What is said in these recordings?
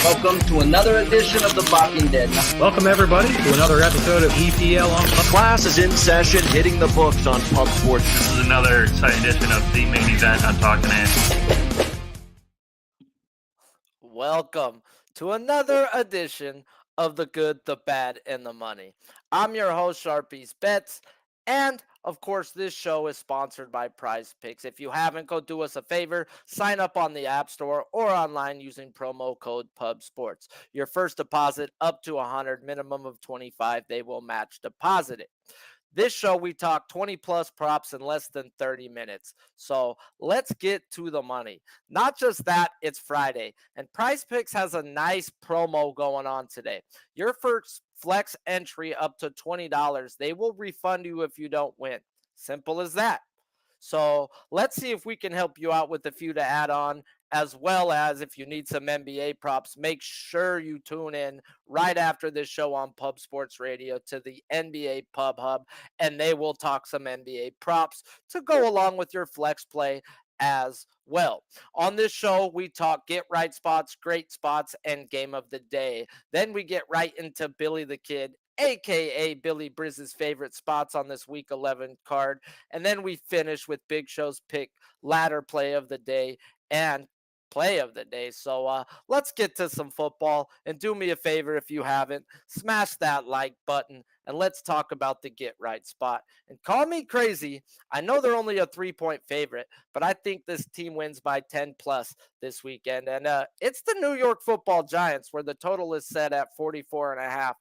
Welcome to another edition of The Walking Dead. Welcome, everybody, to another episode of EPL on Pub. Class is in session, hitting the books on Pub Sports. This is another exciting edition of the main event on Talking Ants. Welcome to another edition of The Good, the Bad, and the Money. I'm your host, Sharpies Bets, and of course, this show is sponsored by Prize Picks. If you haven't, go do us a favor, sign up on the App Store or online using promo code PUBSPORTS. Your first deposit up to $100, minimum of $25, they will match deposit it. This show, we talk 20-plus props in less than 30 minutes. So let's get to the money. Not just that, it's Friday, and Prize Picks has a nice promo going on today. Your first flex entry up to $20, they will refund you if you don't win. Simple as that. So let's see if we can help you out with a few to add on, as well as if you need some NBA props, make sure you tune in right after this show on Pub Sports Radio to the NBA Pub Hub, and they will talk some NBA props to go along with your flex play as well. On this show, we talk get right spots, great spots, and game of the day. Then we get right into Billy the Kid, aka Billy Brizz's favorite spots on this week 11 card. And then we finish with Big Show's pick, ladder play of the day, and play of the day. So let's get to some football, and do me a favor if you haven't, smash that like button, and let's talk about the get right spot. And call me crazy, I know they're only a 3-point favorite, but I think this team wins by 10 plus this weekend. And it's the New York Football Giants, where the total is set at 44.5.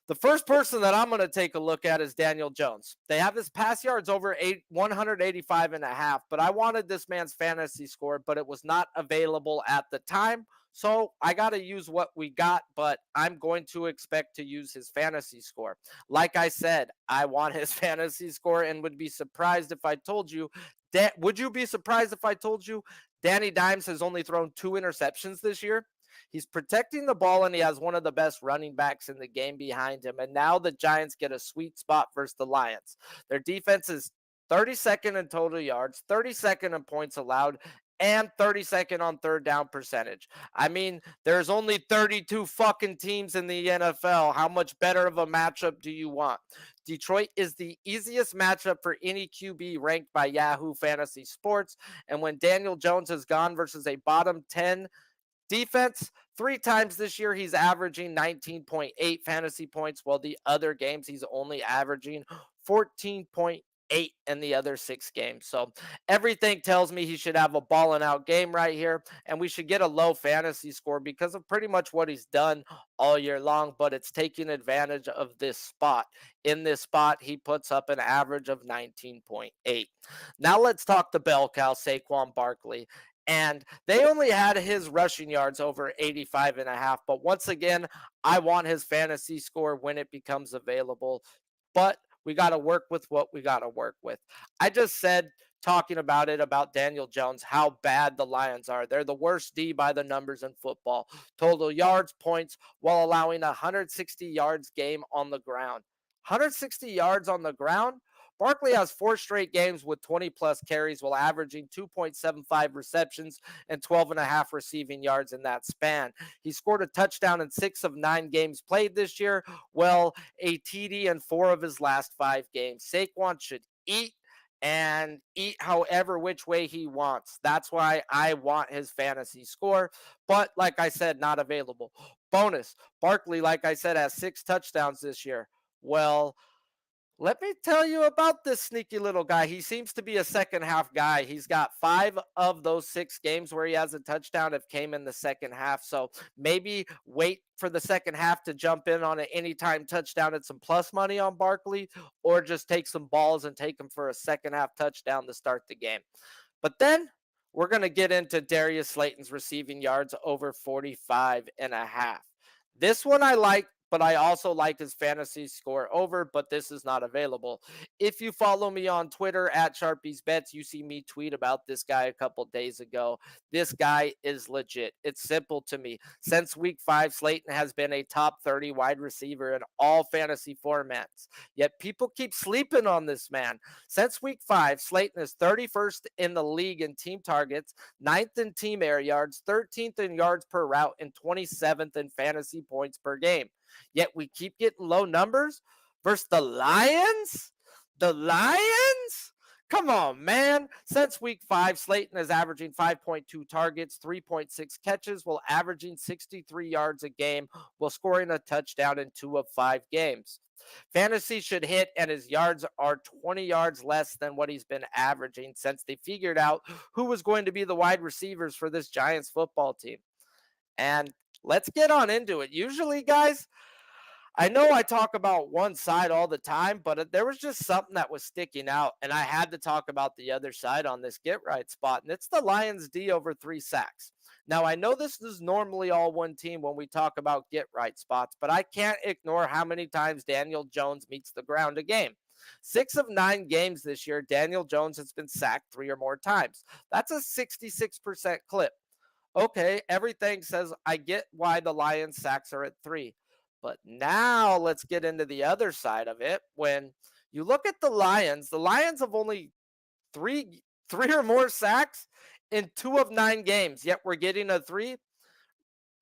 The first person that I'm going to take a look at is Daniel Jones. They have his pass yards over 185.5, but I wanted this man's fantasy score, but it was not available at the time. So I got to use what we got, but I'm going to expect to use his fantasy score. Like I said, I want his fantasy score, and would be surprised if I told you that. Would you be surprised if I told you Danny Dimes has only thrown 2 interceptions this year? He's protecting the ball, and he has one of the best running backs in the game behind him. And now the Giants get a sweet spot versus the Lions. Their defense is 32nd in total yards, 32nd in points allowed, and 32nd on third down percentage. I mean, there's only 32 fucking teams in the NFL. How much better of a matchup do you want? Detroit is the easiest matchup for any QB ranked by Yahoo Fantasy Sports. And when Daniel Jones has gone versus a bottom 10 defense, 3 times this year, he's averaging 19.8 fantasy points, while the other games he's only averaging 14.8 in the other 6 games. So everything tells me he should have a balling out game right here, and we should get a low fantasy score because of pretty much what he's done all year long, but it's taking advantage of this spot. In this spot, he puts up an average of 19.8. Now let's talk the bell cow, Saquon Barkley. And they only had his rushing yards over 85.5. But once again, I want his fantasy score when it becomes available. But we got to work with what we got to work with. I just said, talking about it, about Daniel Jones, how bad the Lions are. They're the worst D by the numbers in football. Total yards, points, while allowing 160 yards game on the ground. 160 yards on the ground? Barkley has 4 straight games with 20-plus carries, while averaging 2.75 receptions and 12.5 receiving yards in that span. He scored a touchdown in 6 of 9 games played this year, well, a TD in 4 of his last 5 games. Saquon should eat, and eat however which way he wants. That's why I want his fantasy score, but like I said, not available. Bonus, Barkley, like I said, has 6 touchdowns this year. Well, let me tell you about this sneaky little guy. He seems to be a second half guy. He's got 5 of those 6 games where he has a touchdown have came in the second half. So maybe wait for the second half to jump in on an anytime touchdown at some plus money on Barkley, or just take some balls and take him for a second half touchdown to start the game. But then we're going to get into Darius Slayton's receiving yards over 45.5. This one I like but I also like his fantasy score over, but this is not available. If you follow me on Twitter at Sharpies Bets, you see me tweet about this guy a couple days ago. This guy is legit. It's simple to me. Since week 5, Slayton has been a top 30 wide receiver in all fantasy formats. Yet people keep sleeping on this man. Since week 5, Slayton is 31st in the league in team targets, 9th in team air yards, 13th in yards per route, and 27th in fantasy points per game. Yet we keep getting low numbers versus the Lions? The Lions? Come on, man. Since week 5, Slayton is averaging 5.2 targets, 3.6 catches, while averaging 63 yards a game, while scoring a touchdown in 2 of 5 games. Fantasy should hit, and his yards are 20 yards less than what he's been averaging since they figured out who was going to be the wide receivers for this Giants football team. And let's get on into it. Usually, guys, I know I talk about one side all the time, but there was just something that was sticking out, and I had to talk about the other side on this get right spot, and it's the Lions D over 3 sacks. Now, I know this is normally all one team when we talk about get right spots, but I can't ignore how many times Daniel Jones meets the ground a game. 6 of 9 games this year, Daniel Jones has been sacked 3 or more times. That's a 66% clip. Okay, everything says I get why the Lions sacks are at 3. But now let's get into the other side of it. When you look at the Lions have only three or more sacks in 2 of 9 games, yet we're getting a 3.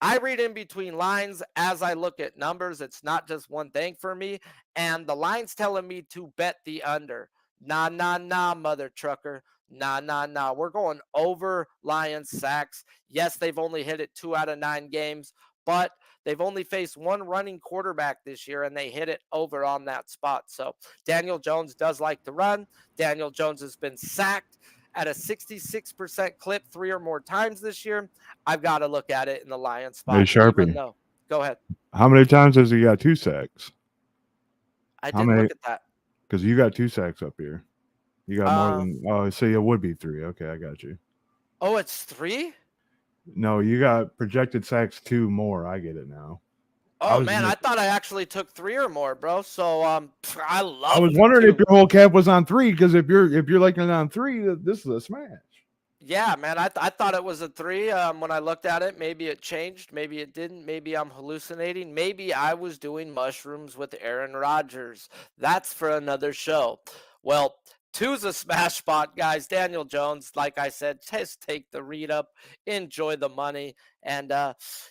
I read in between lines as I look at numbers. It's not just one thing for me. And the line's telling me to bet the under. Nah, mother trucker. Nah. We're going over Lions sacks. Yes, they've only hit it 2 out of 9 games, but they've only faced one running quarterback this year, and they hit it over on that spot. So Daniel Jones does like to run. Daniel Jones has been sacked at a 66% clip 3 or more times this year. I've got to look at it in the Lions spot. Hey, Sharpie. Go ahead. How many times has he got 2 sacks? I didn't look at that. Because you got 2 sacks up here. You got more than. Oh, so it would be 3. Okay, I got you. Oh, it's 3? No, you got projected sacks 2 more. I get it now. Oh man, I thought I actually took 3 or more, bro. So I was wondering if your whole cap was on 3, because if you're liking it on 3, this is a smash. Yeah, man, I thought it was a 3 when I looked at it. Maybe it changed, maybe it didn't, maybe I'm hallucinating, maybe I was doing mushrooms with Aaron Rodgers. That's for another show. Well, 2's a smash spot, guys. Daniel Jones, like I said, just take the read up, enjoy the money, and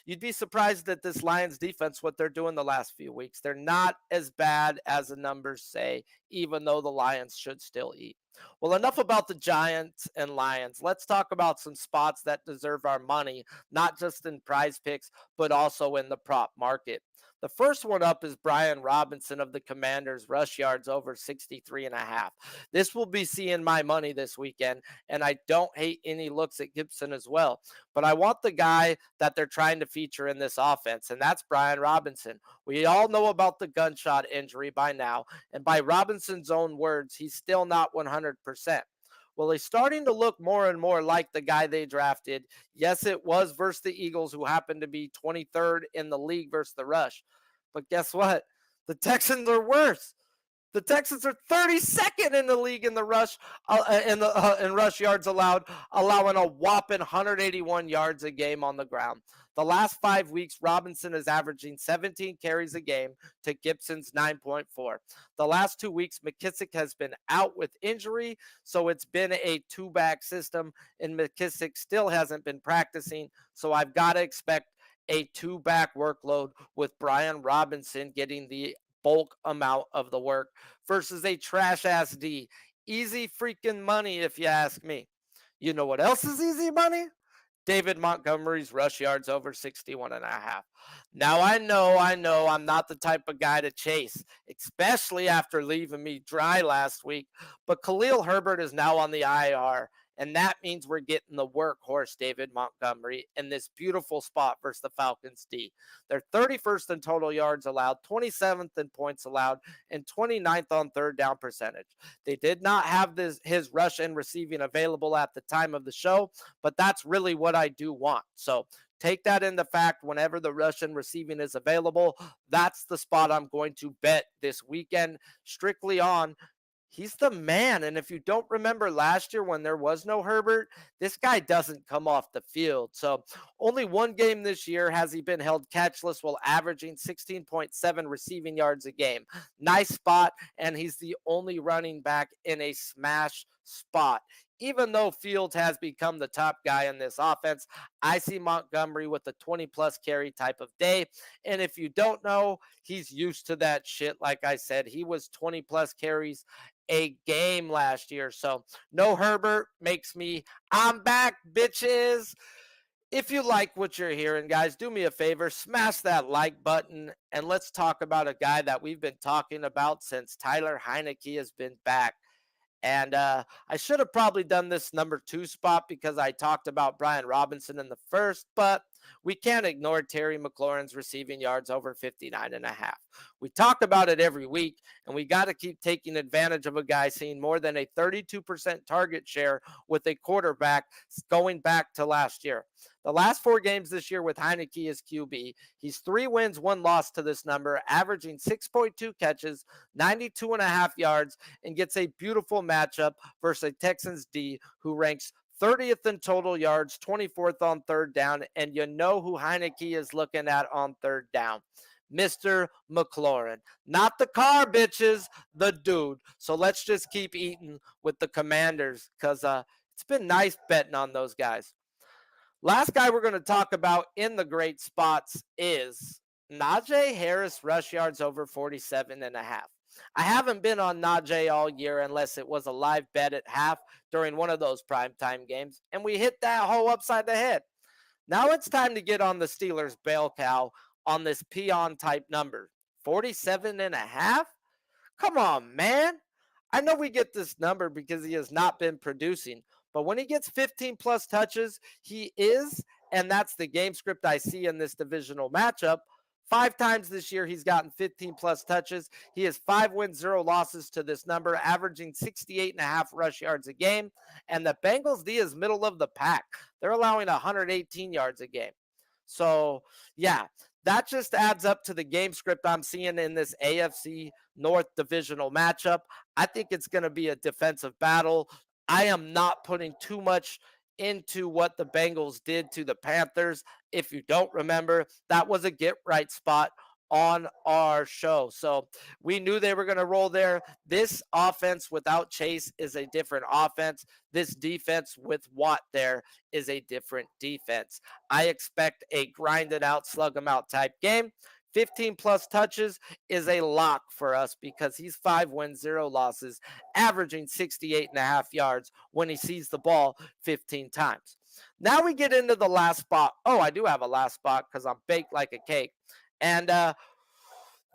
you'd be surprised at this Lions defense, what they're doing the last few weeks. They're not as bad as the numbers say, even though the Lions should still eat. Well, enough about the Giants and Lions. Let's talk about some spots that deserve our money, not just in prize picks, but also in the prop market. The first one up is Brian Robinson of the Commanders, rush yards over 63.5. This will be seeing my money this weekend, and I don't hate any looks at Gibson as well. But I want the guy that they're trying to feature in this offense, and that's Brian Robinson. We all know about the gunshot injury by now, and by Robinson's own words, he's still not 100%. Well, he's starting to look more and more like the guy they drafted. Yes, it was versus the Eagles, who happened to be 23rd in the league versus the rush. But guess what? The Texans are worse. The Texans are 32nd in the league in the rush in rush yards allowed, allowing a whopping 181 yards a game on the ground. The last 5 weeks, Robinson is averaging 17 carries a game to Gibson's 9.4. The last 2 weeks, McKissick has been out with injury, so it's been a 2-back system, and McKissick still hasn't been practicing, so I've got to expect a 2-back workload with Brian Robinson getting the bulk amount of the work versus a trash-ass D. Easy freaking money, if you ask me. You know what else is easy money? David Montgomery's rush yards over 61.5. Now, I know I'm not the type of guy to chase, especially after leaving me dry last week, but Khalil Herbert is now on the IR, and that means we're getting the workhorse David Montgomery in this beautiful spot versus the Falcons D. They're 31st in total yards allowed, 27th in points allowed, and 29th on third down percentage. They did not have his rush and receiving available at the time of the show, but that's really what I do want. So take that into fact whenever the Russian receiving is available. That's the spot I'm going to bet this weekend strictly on. He's the man. And if you don't remember last year when there was no Herbert, this guy doesn't come off the field. So only one game this year has he been held catchless while averaging 16.7 receiving yards a game. Nice spot. And he's the only running back in a smash spot. Even though Fields has become the top guy in this offense, I see Montgomery with a 20-plus carry type of day. And if you don't know, he's used to that shit. Like I said, he was 20-plus carries a game last year. So no Herbert makes me, I'm back, bitches. If you like what you're hearing, guys, do me a favor, smash that like button, and let's talk about a guy that we've been talking about since Tyler Heinicke has been back. And I should have probably done this number 2 spot because I talked about Brian Robinson in the first, but we can't ignore Terry McLaurin's receiving yards over 59.5. We talk about it every week, and we got to keep taking advantage of a guy seeing more than a 32% target share with a quarterback going back to last year. The last 4 games this year with Heinicke as QB, he's 3 wins, 1 loss to this number, averaging 6.2 catches, 92.5 yards, and gets a beautiful matchup versus a Texans D who ranks 30th in total yards, 24th on third down, and you know who Heinicke is looking at on third down. Mr. McLaurin. Not the car, bitches, the dude. So let's just keep eating with the Commanders because it's been nice betting on those guys. Last guy we're going to talk about in the great spots is Najee Harris rush yards over 47.5. I haven't been on Najee all year unless it was a live bet at half during one of those primetime games, and we hit that hole upside the head. Now it's time to get on the Steelers' bell cow on this peon type number. 47.5? Come on, man. I know we get this number because he has not been producing, but when he gets 15 plus touches, he is, and that's the game script I see in this divisional matchup. 5 times this year, he's gotten 15 plus touches. He has 5 wins, 0 losses to this number, averaging 68.5 rush yards a game. And the Bengals D is middle of the pack. They're allowing 118 yards a game. So, yeah, that just adds up to the game script I'm seeing in this AFC North divisional matchup. I think it's going to be a defensive battle. I am not putting too much into what the Bengals did to the Panthers. If you don't remember, that was a get right spot on our show. So we knew they were going to roll there. This offense without Chase is a different offense. This defense with Watt there is a different defense. I expect a grinded out, slug 'em out type game. 15 plus touches is a lock for us because he's 5 wins, 0 losses, averaging 68.5 yards when he sees the ball 15 times. Now we get into the last spot. Oh, I do have a last spot because I'm baked like a cake. And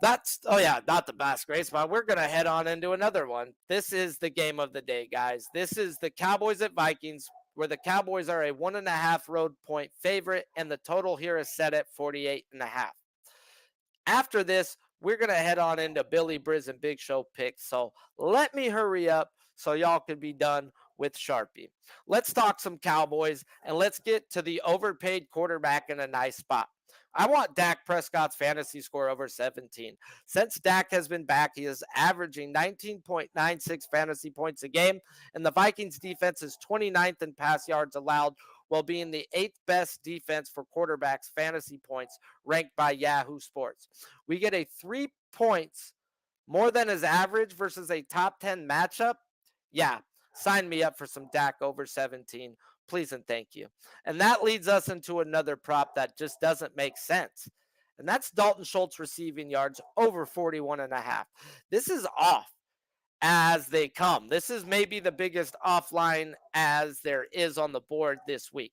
that's, oh yeah, not the best great spot. We're going to head on into another one. This is the game of the day, guys. This is the Cowboys at Vikings, where the Cowboys are a 1.5 road point favorite, and the total here is set at 48.5. After this, we're going to head on into Billy Briz and Big Show picks. So let me hurry up so y'all can be done with Sharpie. Let's talk some Cowboys, and let's get to the overpaid quarterback in a nice spot. I want Dak Prescott's fantasy score over 17. Since Dak has been back, he is averaging 19.96 fantasy points a game, and the Vikings defense is 29th in pass yards allowed, while being the 8th best defense for quarterbacks fantasy points ranked by Yahoo Sports. We get a 3 points more than his average versus a top 10 matchup. Yeah, sign me up for some Dak over 17. Please and thank you. And that leads us into another prop that just doesn't make sense. And that's Dalton Schultz receiving yards over 41.5. This is off as they come. This is maybe the biggest offline as there is on the board this week.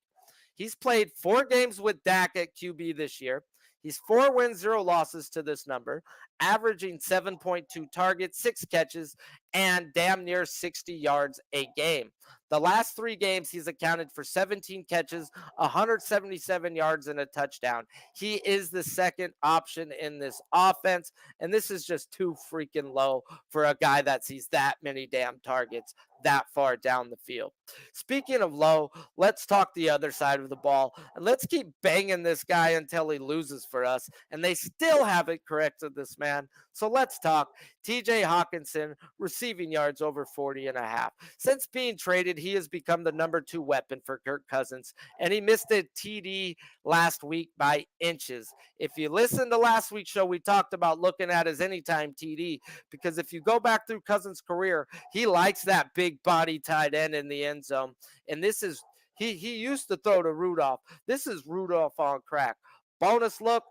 He's played 4 games with Dak at QB this year. He's 4 wins, 0 losses to this number, averaging 7.2 targets, 6 catches, and damn near 60 yards a game. The last 3 games, he's accounted for 17 catches, 177 yards, and a touchdown. He is the second option in this offense, and this is just too freaking low for a guy that sees that many damn targets that far down the field. Speaking of low, let's talk the other side of the ball, and let's keep banging this guy until he loses for us, and they still haven't corrected this man. So let's talk TJ Hawkinson, receiving yards over 40.5. Since being traded, he has become the number 2 weapon for Kirk Cousins, and he missed a TD last week by inches. If you listen to last week's show, we talked about looking at his anytime TD, because if you go back through Cousins' career, he likes that big body tight end in the end zone. And this is, he used to throw to Rudolph. This is Rudolph on crack. Bonus look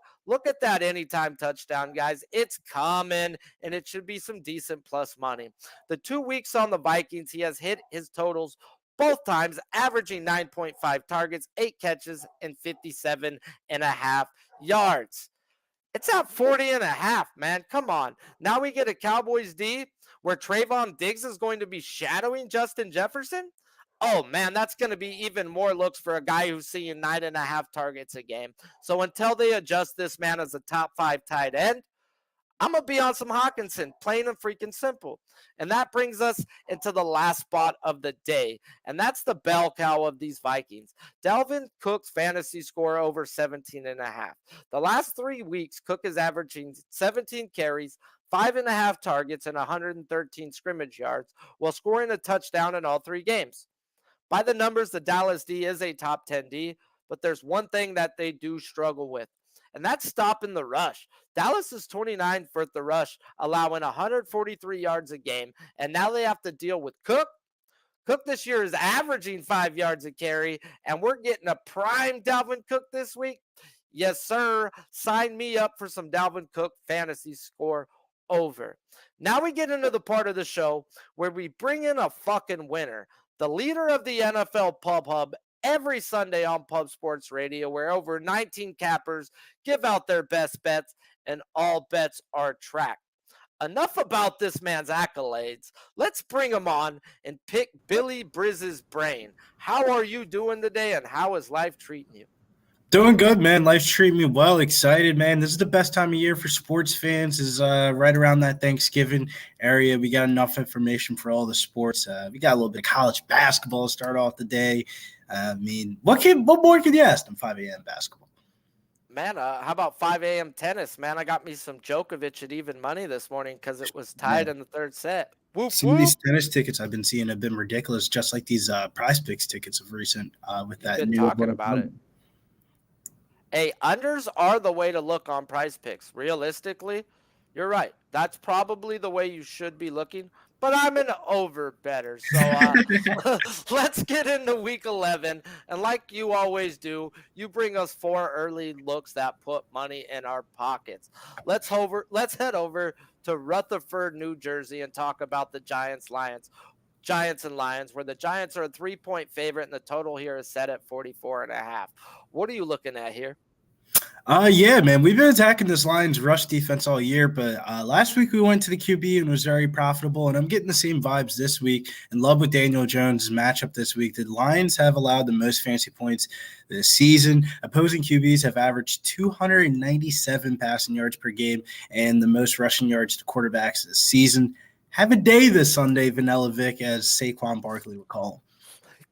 at that anytime touchdown, guys. It's coming, and it should be some decent plus money. The 2 weeks on the Vikings, he has hit his totals both times, averaging 9.5 targets, 8 catches, and 57.5 yards. It's at 40.5, man. Come on. Now we get a Cowboys D where Trayvon Diggs is going to be shadowing Justin Jefferson. Oh, man, that's going to be even more looks for a guy who's seeing 9.5 targets a game. So until they adjust this man as a top 5 tight end, I'm going to be on some Hawkinson, plain and freaking simple. And that brings us into the last spot of the day, and that's the bell cow of these Vikings. Dalvin Cook's fantasy score over 17.5. The last 3 weeks, Cook is averaging 17 carries, 5.5 targets, and 113 scrimmage yards, while scoring a touchdown in all 3 games. By the numbers, the Dallas D is a top 10 D, but there's one thing that they do struggle with, and that's stopping the rush. Dallas is 29th for the rush, allowing 143 yards a game, and now they have to deal with Cook. Cook this year is averaging 5 yards a carry, and we're getting a prime Dalvin Cook this week. Yes, sir. Sign me up for some Dalvin Cook fantasy score over. Now we get into the part of the show where we bring in a fucking winner, the leader of the NFL Pub Hub, every Sunday on Pub Sports Radio, where over 19 cappers give out their best bets and all bets are tracked. Enough about this man's accolades. Let's bring him on and pick Billy Brizz's brain. How are you doing today, and how is life treating you? Doing good, man. Life's treating me well. Excited, man. This is the best time of year for sports fans. Is right around that Thanksgiving area. We got enough information for all the sports. We got a little bit of college basketball to start off the day. I mean, what more could you ask than 5 a.m. basketball? Man, how about 5 a.m. tennis? Man, I got me some Djokovic at even money this morning because it was tied in the third set. Whoop, Some of these tennis tickets I've been seeing have been ridiculous, just like these Prize Picks tickets of recent with that You've been new talking about it. Hey, unders are the way to look on Prize Picks. Realistically, you're right. That's probably the way you should be looking. But I'm an over better. So let's get into week 11. And like you always do, you bring us 4 early looks that put money in our pockets. Let's head over to Rutherford, New Jersey, and talk about the Giants and Lions, where the Giants are a 3-point favorite, and the total here is set at 44.5. What are you looking at here? Yeah, man. We've been attacking this Lions rush defense all year, but last week we went to the QB and was very profitable, and I'm getting the same vibes this week. In love with Daniel Jones' matchup this week. The Lions have allowed the most fantasy points this season. Opposing QBs have averaged 297 passing yards per game and the most rushing yards to quarterbacks this season. Have a day this Sunday, Vanilla Vic, as Saquon Barkley would call him.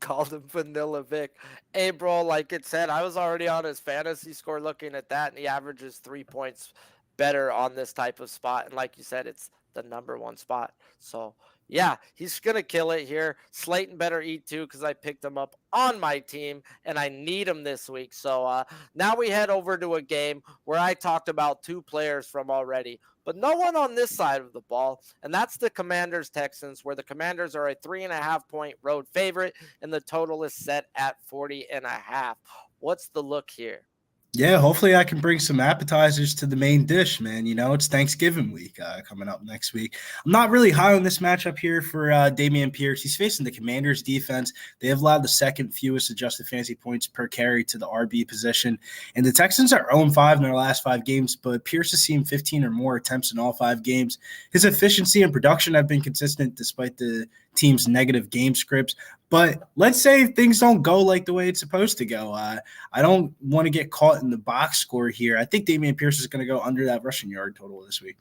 Called him Vanilla Vic. Hey, bro, like it said, I was already on his fantasy score looking at that, and he averages 3 points better on this type of spot. And like you said, it's the number 1 spot. So, yeah, he's going to kill it here. Slayton better eat too, because I picked him up on my team, and I need him this week. So now we head over to a game where I talked about 2 players from already, but no one on this side of the ball, and that's the Commanders-Texans, where the Commanders are a 3.5-point road favorite, and the total is set at 40.5. What's the look here? Yeah, hopefully I can bring some appetizers to the main dish, man. You know, it's Thanksgiving week coming up next week. I'm not really high on this matchup here for Dameon Pierce. He's facing the Commanders defense. They have allowed the second fewest adjusted fantasy points per carry to the RB position. And the Texans are 0-5 in their last 5 games, but Pierce has seen 15 or more attempts in all 5 games. His efficiency and production have been consistent despite the team's negative game scripts. But let's say things don't go like the way it's supposed to go. I don't want to get caught in the box score here. I think Damian Pierce is going to go under that rushing yard total this week.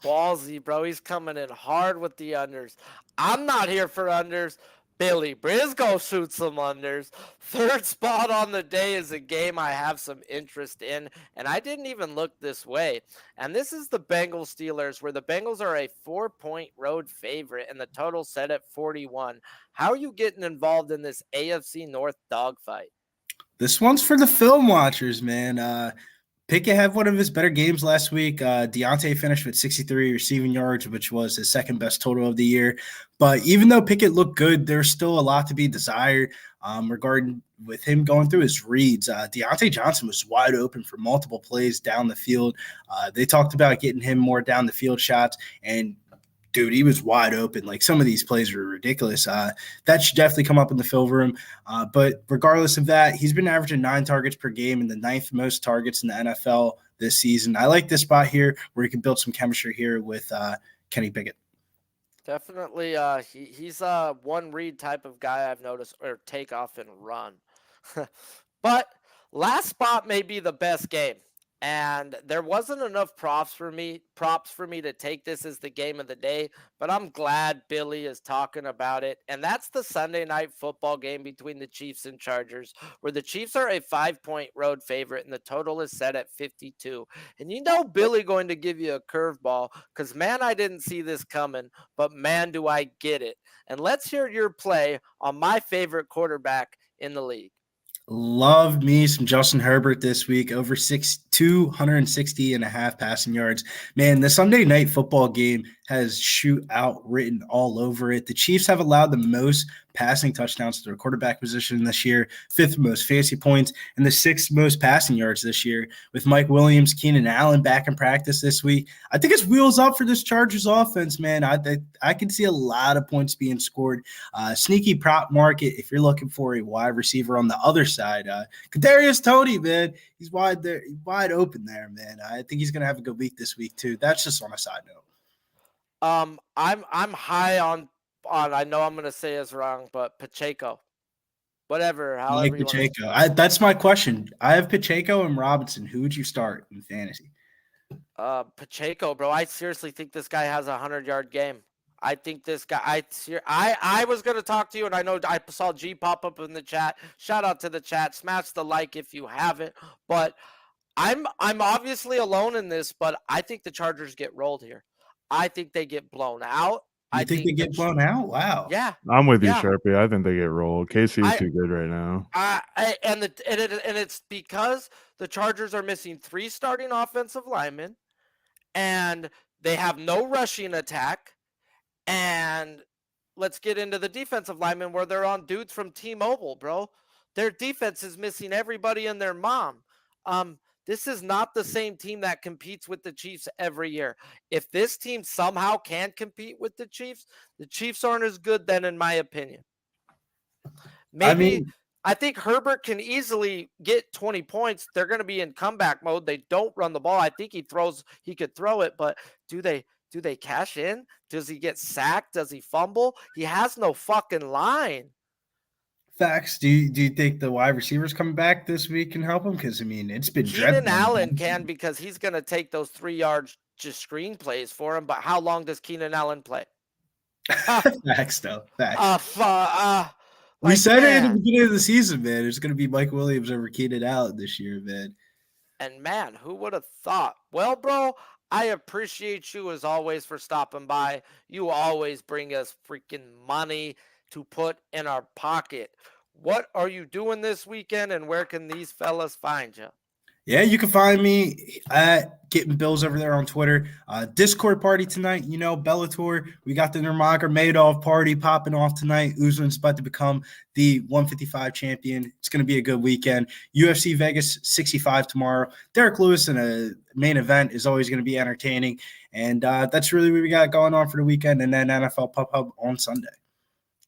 Ballsy, bro. He's coming in hard with the unders. I'm not here for unders. Billy Briscoe shoots some unders. Third spot on the day is a game I have some interest in, and I didn't even look this way. And this is the Bengals Steelers, where the Bengals are a 4-point road favorite, and the total set at 41. How are you getting involved in this AFC North dogfight? This one's for the film watchers, man. Pickett had one of his better games last week. Deontay finished with 63 receiving yards, which was his second best total of the year. But even though Pickett looked good, there's still a lot to be desired regarding with him going through his reads. Deontay Johnson was wide open for multiple plays down the field. They talked about getting him more down the field shots, and dude, he was wide open. Like, some of these plays were ridiculous. That should definitely come up in the film room. But regardless of that, he's been averaging 9 targets per game and the 9th most targets in the NFL this season. I like this spot here where you can build some chemistry here with Kenny Pickett. Definitely, he's a one read type of guy I've noticed, or take off and run. But last spot may be the best game. And there wasn't enough props for me to take this as the game of the day, but I'm glad Billy is talking about it. And that's the Sunday night football game between the Chiefs and Chargers, where the Chiefs are a 5-point road favorite and the total is set at 52. And you know Billy going to give you a curveball, because man, I didn't see this coming, but man, do I get it. And let's hear your play on my favorite quarterback in the league. Love me some Justin Herbert this week, over 260.5 passing yards. Man, the Sunday night football game has shootout written all over it. The Chiefs have allowed the most passing touchdowns to their quarterback position this year, 5th most fantasy points, and the 6th most passing yards this year. With Mike Williams, Keenan Allen back in practice this week, I think it's wheels up for this Chargers offense, man. I can see a lot of points being scored. Sneaky prop market if you're looking for a wide receiver on the other side. Kadarius Toney, man, he's wide open there, man. I think he's gonna have a good week this week too. That's just on a side note. I'm high on I know I'm gonna say it's wrong, but Pacheco. Whatever, however Mike you Pacheco. want to. That's my question. I have Pacheco and Robinson. Who would you start in fantasy? Pacheco, bro. I seriously think this guy has a 100-yard game. I think this guy. I was gonna talk to you, and I know I saw G pop up in the chat. Shout out to the chat. Smash the like if you haven't. But I'm obviously alone in this, but I think the Chargers get rolled here. I think they get blown out. I think they get blown out? Wow. Yeah. I'm with you, Yeah. Sharpie. I think they get rolled. KC is too good right now. And it's because the Chargers are missing 3 starting offensive linemen, and they have no rushing attack. And let's get into the defensive linemen, where they're on dudes from T-Mobile, bro. Their defense is missing everybody and their mom. This is not the same team that competes with the Chiefs every year. If this team somehow can compete with the Chiefs aren't as good then, in my opinion. Maybe I think Herbert can easily get 20 points. They're going to be in comeback mode. They don't run the ball. I think he could throw it, but do they cash in? Does he get sacked? Does he fumble? He has no fucking line. Facts. Do you think the wide receivers coming back this week can help him? Because, I mean, it's been dreadful. Keenan Allen can, because he's going to take those 3 yards just screen plays for him. But how long does Keenan Allen play? Facts, though. Facts. We said it at the beginning of the season, man. It's going to be Mike Williams over Keenan Allen this year, man. And, man, who would have thought? Well, bro, I appreciate you as always for stopping by. You always bring us freaking money to put in our pocket. What are you doing this weekend, and where can these fellas find you? Yeah, you can find me at Getting Bills over there on Twitter. Discord party tonight, Bellator. We got the Nurmagomedov party popping off tonight. Usman's about to become the 155 champion. It's going to be a good weekend. UFC Vegas 65 tomorrow. Derek Lewis in a main event is always going to be entertaining. And that's really what we got going on for the weekend. And then NFL Pub Hub on Sunday.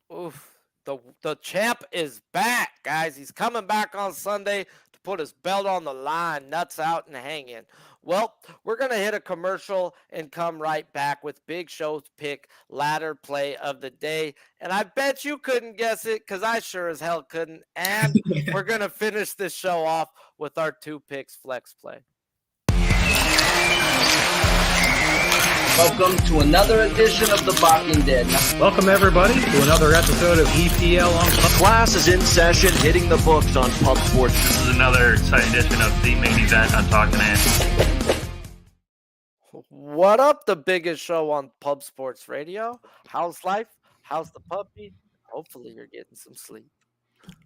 Oof. The champ is back, guys. He's coming back on Sunday to put his belt on the line, nuts out and hanging. Well, we're going to hit a commercial and come right back with Big Show's pick ladder play of the day. And I bet you couldn't guess it because I sure as hell couldn't. And we're going to finish this show off with our 2 picks flex play. Welcome to another edition of The Walking Dead. Welcome everybody to another episode of EPL on Class is in session, hitting the books on Pub Sports. This is another exciting edition of the main event on Talking Ant. What up, the biggest show on Pub Sports Radio? How's life? How's the puppy? Hopefully you're getting some sleep.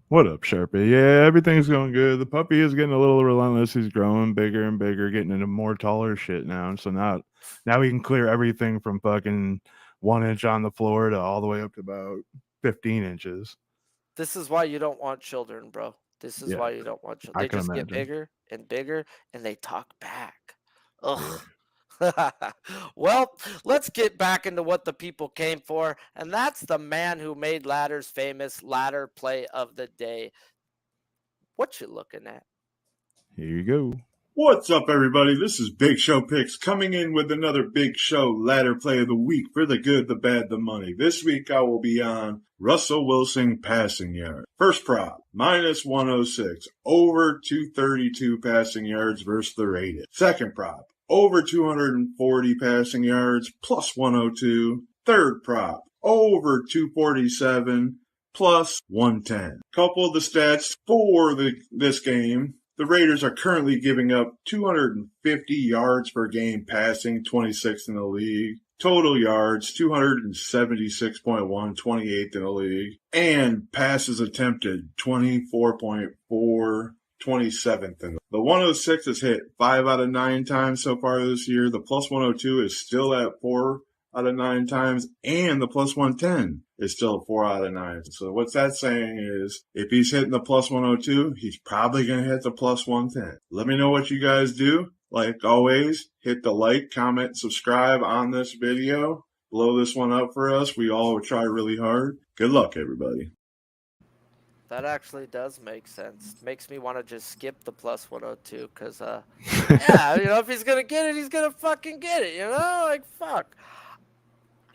What up, Sharpie? Yeah, everything's going good. The puppy is getting a little relentless. He's growing bigger and bigger, getting into more taller shit now. So now we can clear everything from fucking 1 inch on the floor to all the way up to about 15 inches. This is why you don't want children, bro. This is Yeah, why you don't want children. I They can just get imagine. bigger and bigger, and they talk back. Ugh. Well, let's get back into what the people came for, and that's the man who made ladders famous, ladder play of the day. What you looking at? Here you go. What's up, everybody? This is Big Show Picks coming in with another Big Show ladder play of the week for the good, the bad, the money. This week I will be on Russell Wilson passing yard. First prop, minus 106, over 232 passing yards versus the rated. Second prop, over 240 passing yards plus 102. Third prop, over 247 plus 110. Couple of the stats for this game. The Raiders are currently giving up 250 yards per game passing, 26th in the league. Total yards, 276.1, 28th in the league. And passes attempted, 24.4, 27th in the league. The 106 has hit 5 out of 9 times so far this year. The plus 102 is still at 4 out of 9 times. And the plus 110 is still 4 out of 9. So what's that saying is if he's hitting the plus 102, he's probably going to hit the plus 110. Let me know what you guys do. Like always, hit the like, comment, subscribe on this video. Blow this one up for us. We all try really hard. Good luck, everybody. That actually does make sense. Makes me want to just skip the plus 102 because, yeah, if he's going to get it, he's going to fucking get it, Like, fuck.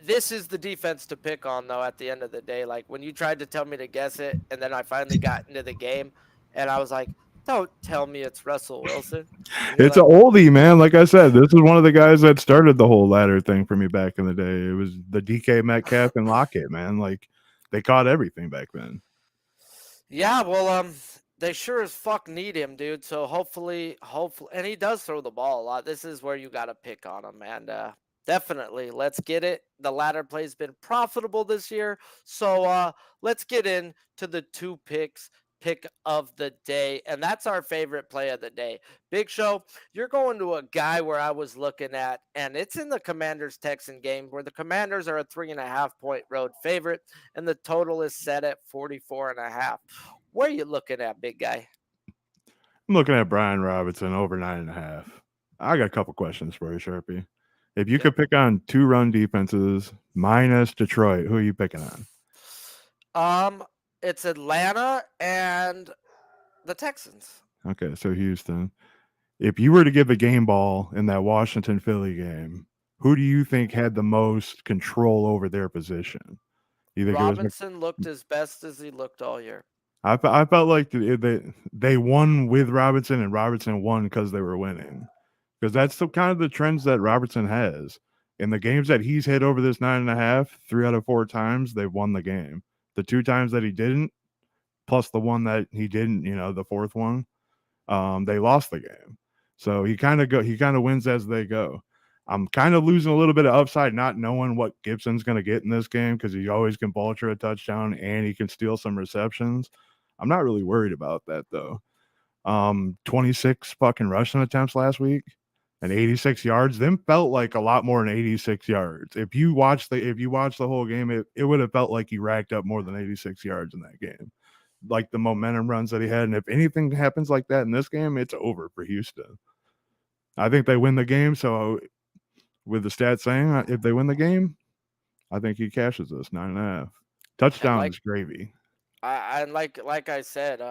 This is the defense to pick on, though, at the end of the day. Like, when you tried to tell me to guess it, and then I finally got into the game, and I was like, don't tell me it's Russell Wilson. It's an oldie, man. Like I said, this is one of the guys that started the whole ladder thing for me back in the day. It was the DK Metcalf and Lockett, man. Like, they caught everything back then. Yeah, well, they sure as fuck need him, dude. So hopefully, and he does throw the ball a lot. This is where you got to pick on him, and definitely, let's get it. The ladder play's been profitable this year, so let's get into the 2 picks. Pick of the day, and that's our favorite play of the day. Big Show, you're going to a guy where I was looking at, and it's in the Commanders-Texan game where the Commanders are a 3.5-point road favorite, and the total is set at 44.5. Where are you looking at, big guy? I'm looking at Brian Robinson over 9.5. I got a couple questions for you, Sharpie. If you could pick on 2 run defenses minus Detroit, who are you picking on? It's Atlanta and the Texans. Okay, so Houston. If you were to give a game ball in that Washington-Philly game, who do you think had the most control over their position? Robinson looked his best as he looked all year. I felt like they won with Robinson, and Robinson won because they were winning. Because that's the kind of the trends that Robertson has. In the games that he's hit over this 9.5, 3 out of 4 times, they've won the game. The 2 times that he didn't, plus the one that he didn't, the 4th one, they lost the game. So he kind of wins as they go. I'm kind of losing a little bit of upside not knowing what Gibson's going to get in this game because he always can vulture a touchdown and he can steal some receptions. I'm not really worried about that though. 26 fucking rushing attempts last week and 86 yards. Them felt like a lot more than 86 yards. If you watch the whole game, it would have felt like he racked up more than 86 yards in that game. Like the momentum runs that he had. And if anything happens like that in this game, it's over for Houston. I think they win the game. So with the stats saying if they win the game, I think he cashes this 9.5. Touchdown is gravy. And like I said,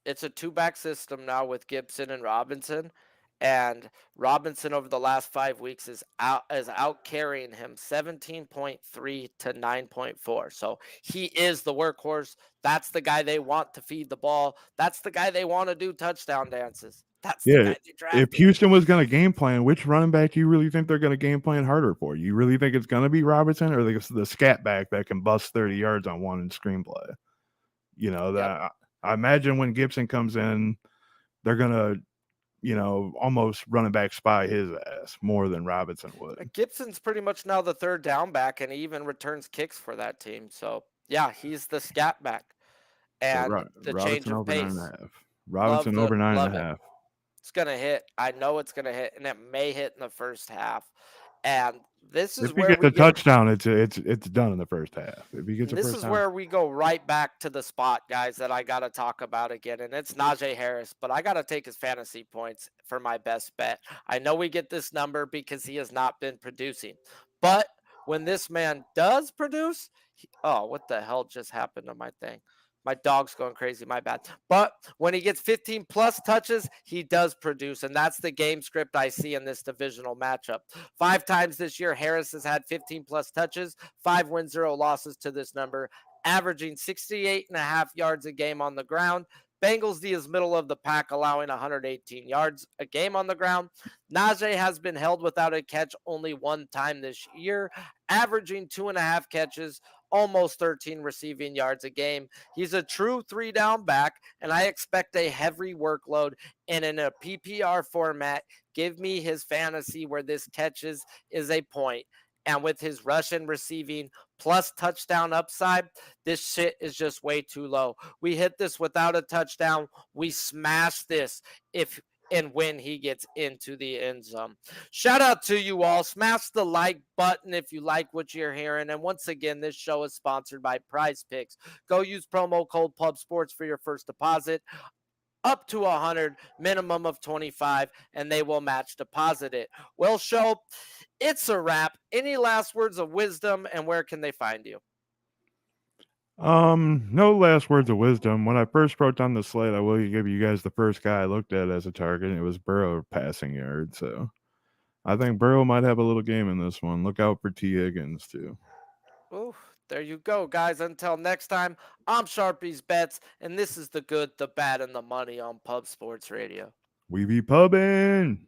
it's a 2-back system now with Gibson and Robinson. And Robinson over the last 5 weeks is out carrying him 17.3 to 9.4. So he is the workhorse. That's the guy they want to feed the ball. That's the guy they want to do touchdown dances. That's the Yeah, guy they drafted. if Houston was going to game plan, which running back do you really think they're going to game plan harder for? You really think it's going to be Robinson or the scat back that can bust 30 yards on one and screenplay? You know, that I imagine when Gibson comes in, they're going to, almost running back spy his ass more than Robinson would. Gibson's pretty much now the third down back, and he even returns kicks for that team. So, yeah, he's the scat back. And the change Robinson of over pace. 9.5. Robinson over 9.5. It's going to hit. I know it's going to hit, and it may hit in the first half. And this is If he where gets a touchdown, it's done in the first half. If he gets a this first is down. where we go right back to the spot, guys, that I got to talk about again. And it's Najee Harris, but I got to take his fantasy points for my best bet. I know we get this number because he has not been producing. But when this man does produce, what the hell just happened to my thing? My dog's going crazy. My bad. But when he gets 15 plus touches, he does produce. And that's the game script I see in this divisional matchup. 5 times this year, Harris has had 15 plus touches, 5 wins, 0 losses to this number, averaging 68.5 yards a game on the ground. Bengals D is middle of the pack, allowing 118 yards a game on the ground. Najee has been held without a catch only 1 time this year, averaging 2.5 catches, almost 13 receiving yards a game. He's a true 3-down back, and I expect a heavy workload. And in a PPR format, give me his fantasy where this catches is a point. And with his rush and receiving plus touchdown upside, this shit is just way too low. We hit this without a touchdown. We smash this if and when he gets into the end zone. Shout out to you all. Smash the like button if you like what you're hearing. And once again, this show is sponsored by Prize Picks. Go use promo code PubSports for your first deposit. Up to 100, minimum of 25, and they will match deposit it. Well, show, it's a wrap. Any last words of wisdom, and where can they find you? No last words of wisdom. When I first wrote down the slate, I will give you guys the first guy I looked at as a target, and it was Burrow passing yard. So I think Burrow might have a little game in this one. Look out for T. Higgins, too. Ooh. There you go, guys. Until next time, I'm Sharpie's Bets, and this is the good, the bad, and the money on Pub Sports Radio. We be pubbing.